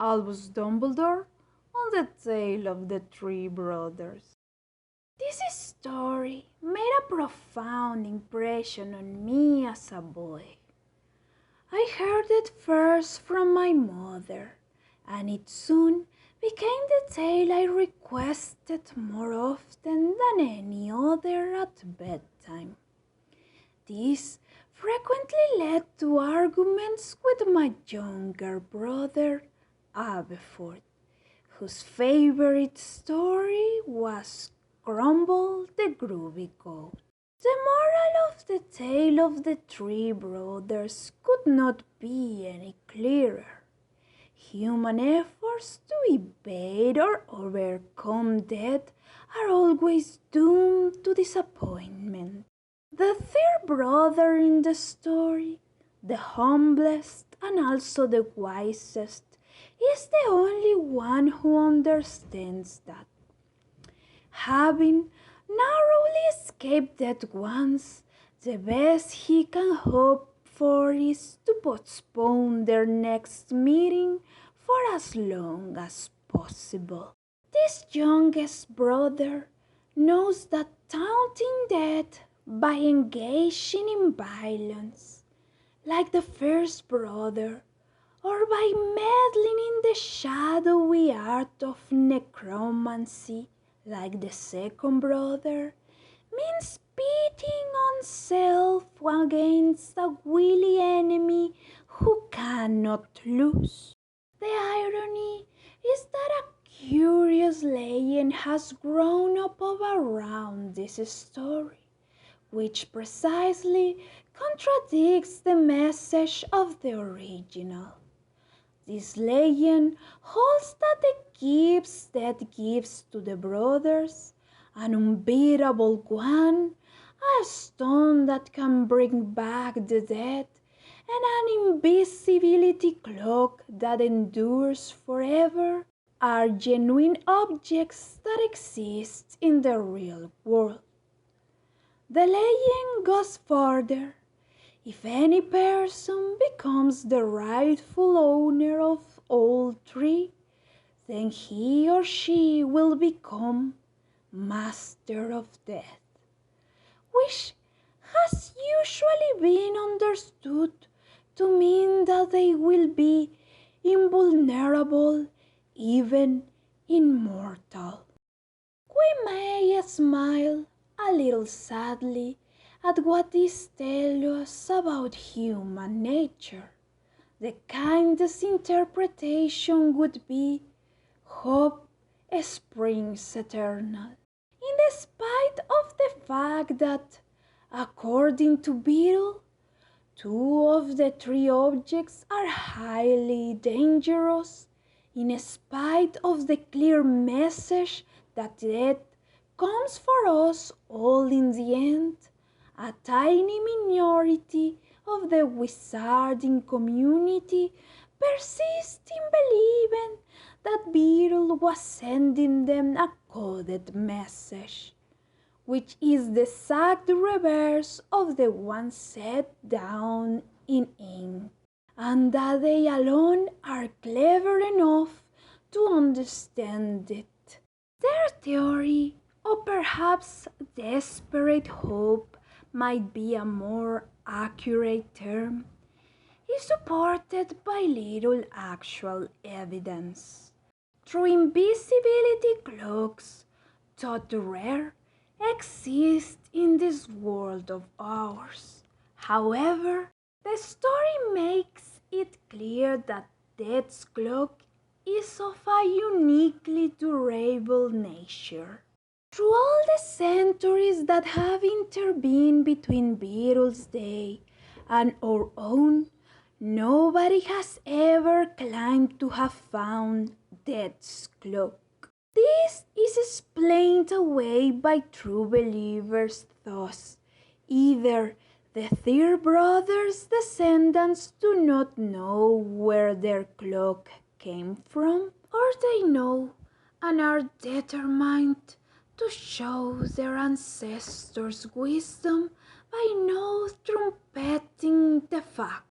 Albus Dumbledore on the tale of the three brothers. This story made a profound impression on me as a boy. I heard it first from my mother, and it soon became the tale I requested more often than any other at bedtime. This frequently led to arguments with my younger brother, Aberforth, whose favorite story was Grumble the Groovy Goat. The moral of the tale of the three brothers could not be any clearer. Human efforts to evade or overcome death are always doomed to disappointment. The third brother in the story, the humblest and also the wisest, is the only one who understands that. Having narrowly escaped death once, the best he can hope for is to postpone their next meeting for as long as possible. This youngest brother knows that taunting death by engaging in violence, like the first brother, or by meddling in the shadowy art of necromancy, like the second brother, means pitting oneself against a wily enemy who cannot lose. The irony is that a curious legend has grown up around this story, which precisely contradicts the message of the original. This legend holds that the gifts that gives to the brothers, an unbeatable wand, a stone that can bring back the dead, and an invisibility cloak that endures forever, are genuine objects that exist in the real world. The legend goes further. If any person becomes the rightful owner of all three, then he or she will become master of death, which has usually been understood to mean that they will be invulnerable, even immortal. We may smile a little sadly at what this tells us about human nature. The kindest interpretation would be hope springs eternal. In spite of the fact that, according to Beedle, two of the three objects are highly dangerous, in spite of the clear message that death comes for us all in the end, a tiny minority of the wizarding community persist in believing that Beedle was sending them a coded message, which is the exact reverse of the one set down in ink, and that they alone are clever enough to understand it. Their theory, or perhaps desperate hope might be a more accurate term, is supported by little actual evidence. True invisibility cloaks, though rare, exist in this world of ours. However, the story makes it clear that Death's cloak is of a uniquely durable nature. Through all the centuries that have intervened between Beedle's day and our own, nobody has ever claimed to have found Death's cloak. This is explained away by true believers thus: either the third brothers' descendants do not know where their cloak came from, or they know and are determined to show their ancestors' wisdom by not trumpeting the fact.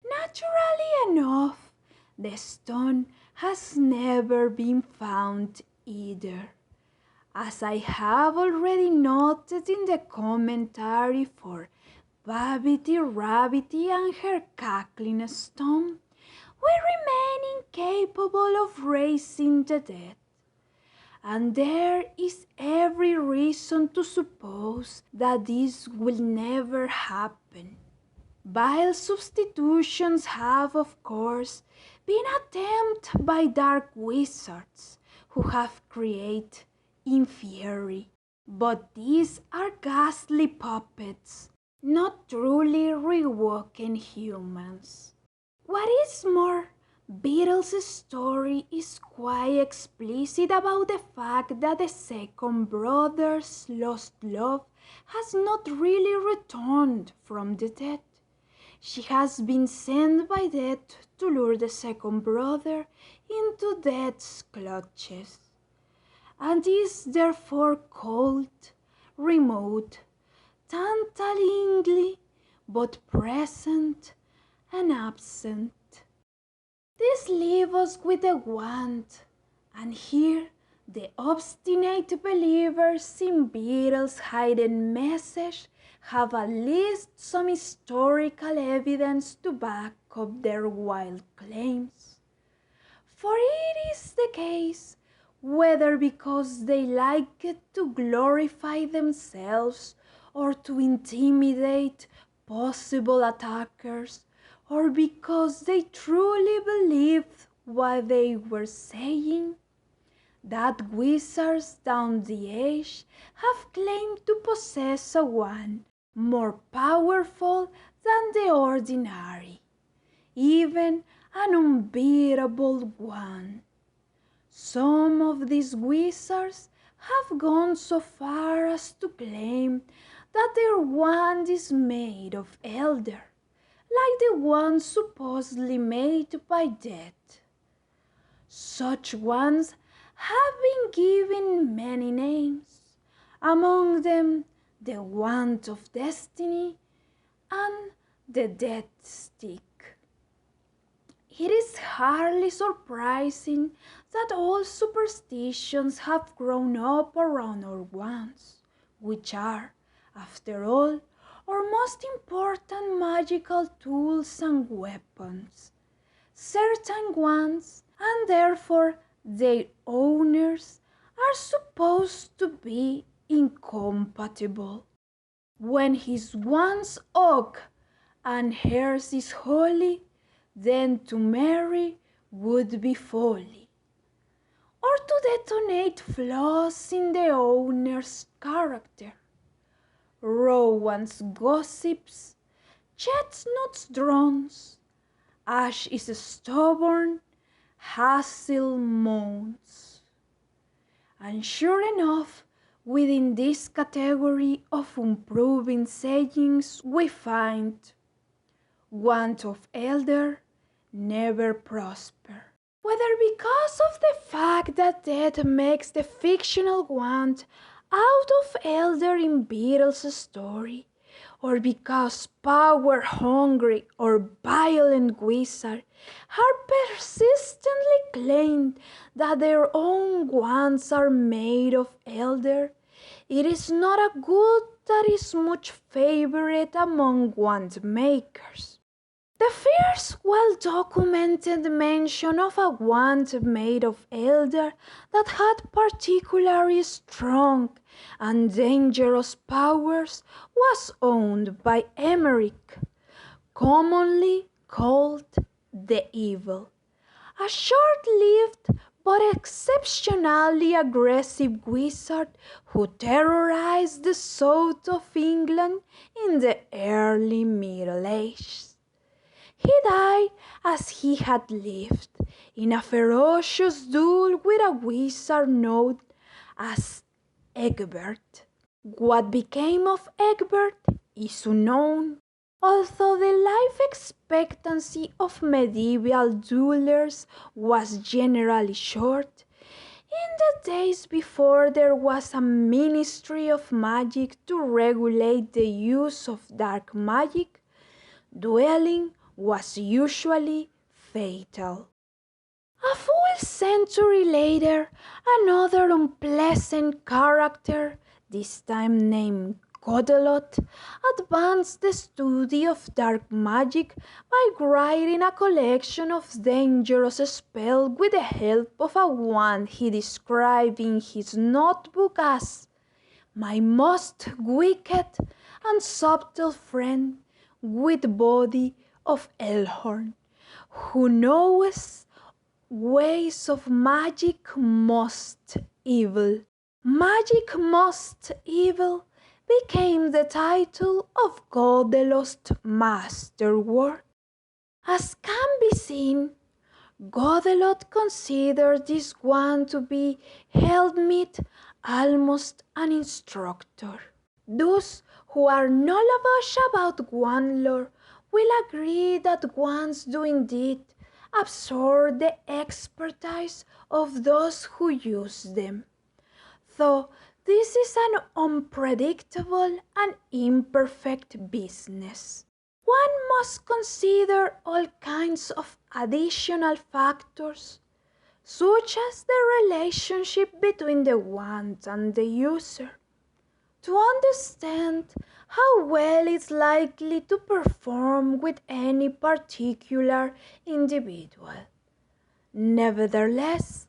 Naturally enough, The stone has never been found either, as I have already noted in the commentary for Babbity Rabbity and her cackling stone. We remain incapable of raising the dead, and there is every reason to suppose that this will never happen. Vile substitutions have, of course, been attempted by dark wizards who have created Inferi, but these are ghastly puppets, not truly rewoken humans. What is more, Beedle's story is quite explicit about the fact that the second brother's lost love has not really returned from the dead. She has been sent by death to lure the second brother into death's clutches, and is therefore cold, remote, tantalizingly, but present and absent. This leaves us with a want, and here the obstinate believers in Beedle's hidden message have at least some historical evidence to back up their wild claims. For it is the case, whether because they like to glorify themselves or to intimidate possible attackers, or because they truly believed what they were saying, that wizards down the age have claimed to possess a wand more powerful than the ordinary, even an unbeatable wand. Some of these wizards have gone so far as to claim that their wand is made of elder, like the one supposedly made by death. Such wands have been given many names, among them the Wand of Destiny and the Death Stick. It is hardly surprising that all superstitions have grown up around our wands, which are, after all, our most important magical tools and weapons. Certain wands, and therefore their owners, are supposed to be incompatible. When his wand's oak and hers is holy, then to marry would be folly, or to detonate flaws in the owner's character. Rowan's gossips, chestnuts drones, ash is stubborn, hazel moans. And sure enough, within this category of improving sayings we find want of elder, never prosper. Whether because of the fact that death makes the fictional want out of elder in Beedle's story, or because power-hungry or violent wizards are persistently claimed that their own wands are made of elder, it is not a good that is much favored among wand makers. The first well-documented mention of a wand made of elder that had particularly strong and dangerous powers was owned by Emmerich, commonly called the Evil, a short-lived but exceptionally aggressive wizard who terrorized the south of England in the early Middle Ages. He died as he had lived, in a ferocious duel with a wizard known as Egbert. What became of Egbert is unknown, although the life expectancy of medieval duelers was generally short. In the days before there was a ministry of magic to regulate the use of dark magic, dueling was usually fatal. century later, another unpleasant character, this time named Godelot, advanced the study of dark magic by writing a collection of dangerous spells with the help of a wand he described in his notebook as my most wicked and subtle friend with body of Elhorn, who knows ways of magic most evil. Magic most evil became the title of Godelot's masterwork. As can be seen, Godelot considered this one to be helpmeet, almost an instructor. Those who are knowledgeable about wand lore will agree that wands do indeed absorb the expertise of those who use them. Though this is an unpredictable and imperfect business, one must consider all kinds of additional factors, such as the relationship between the wand and the user, to understand how well it's likely to perform with any particular individual. Nevertheless,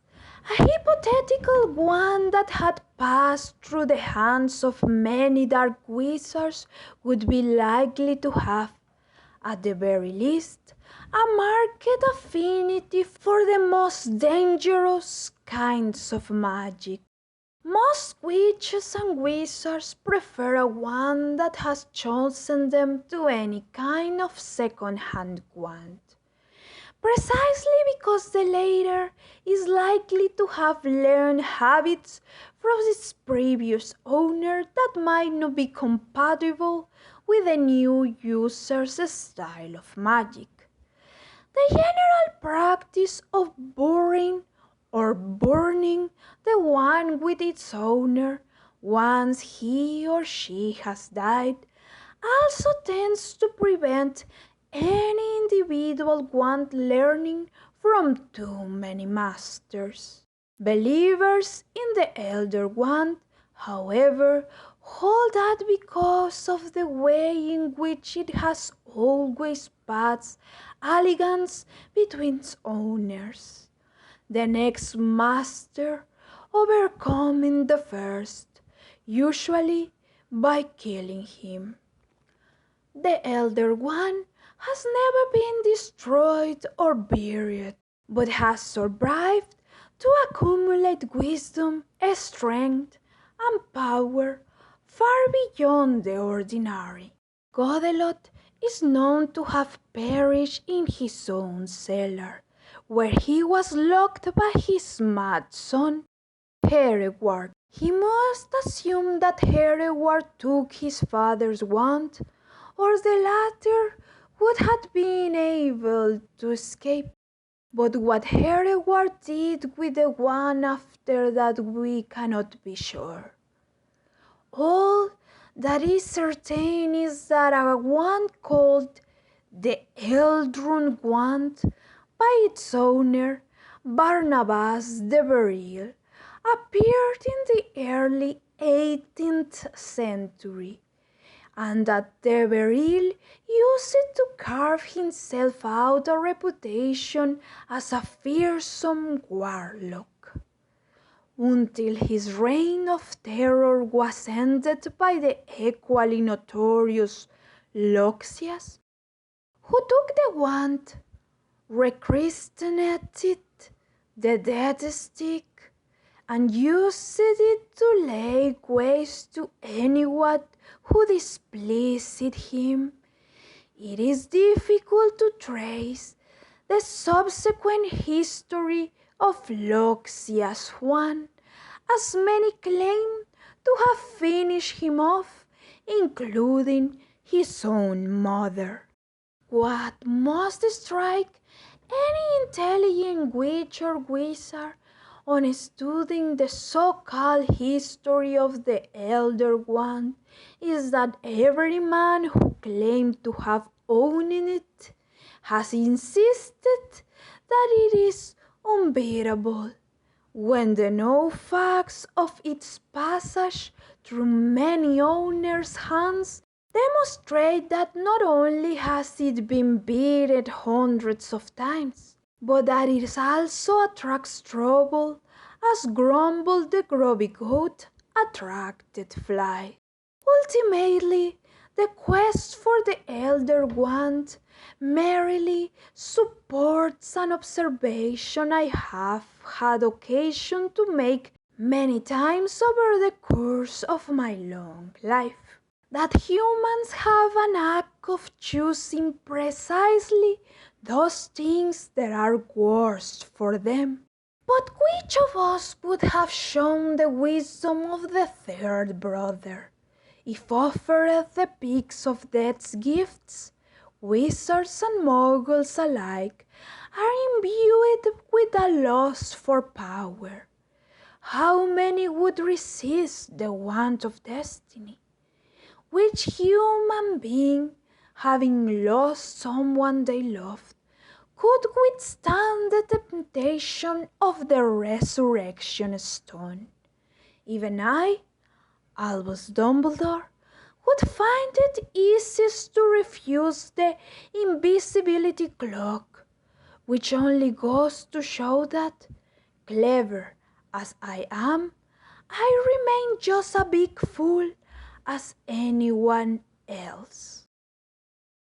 a hypothetical wand that had passed through the hands of many dark wizards would be likely to have, at the very least, a marked affinity for the most dangerous kinds of magic. Most witches and wizards prefer a wand that has chosen them to any kind of second-hand wand, precisely because the latter is likely to have learned habits from its previous owner that might not be compatible with the new user's style of magic. The general practice of burying or burning the wand with its owner once he or she has died also tends to prevent any individual wand learning from too many masters. Believers in the Elder Wand, however, hold that because of the way in which it has always passed elegance between its owners, the next master overcoming the first, usually by killing him. The Elder One has never been destroyed or buried, but has survived to accumulate wisdom, strength, and power far beyond the ordinary. Godelot is known to have perished in his own cellar, where he was locked by his mad son, Hereward. He must assume that Hereward took his father's wand, or the latter would have been able to escape. But what Hereward did with the wand after that we cannot be sure. All that is certain is that a wand called the Eldrun Wand by its owner, Barnabas de Beryl, appeared in the early 18th century, and that de Beryl used it to carve himself out a reputation as a fearsome warlock, until his reign of terror was ended by the equally notorious Loxias, who took the wand, rechristened it the Death Stick, and used it to lay waste to anyone who displeased him. It is difficult to trace the subsequent history of Loxias Juan, as many claim to have finished him off, including his own mother. What must strike any intelligent witch or wizard on studying the so-called history of the Elder Wand is that every man who claimed to have owned it has insisted that it is unbeatable, when the known facts of its passage through many owners' hands demonstrate that not only has it been beaten hundreds of times, but that it also attracts trouble, as Grumble the grubby goat attracted flies. Ultimately, the quest for the Elder Wand merely supports an observation I have had occasion to make many times over the course of my long life, that humans have an knack of choosing precisely those things that are worst for them. But which of us would have shown the wisdom of the third brother, if offered the pigs of death's gifts? Wizards and muggles alike are imbued with a lust for power. How many would resist the want of destiny? Which human being, having lost someone they loved, could withstand the temptation of the resurrection stone? Even I, Albus Dumbledore, would find it easiest to refuse the invisibility cloak, which only goes to show that, clever as I am, I remain just a big fool as anyone else.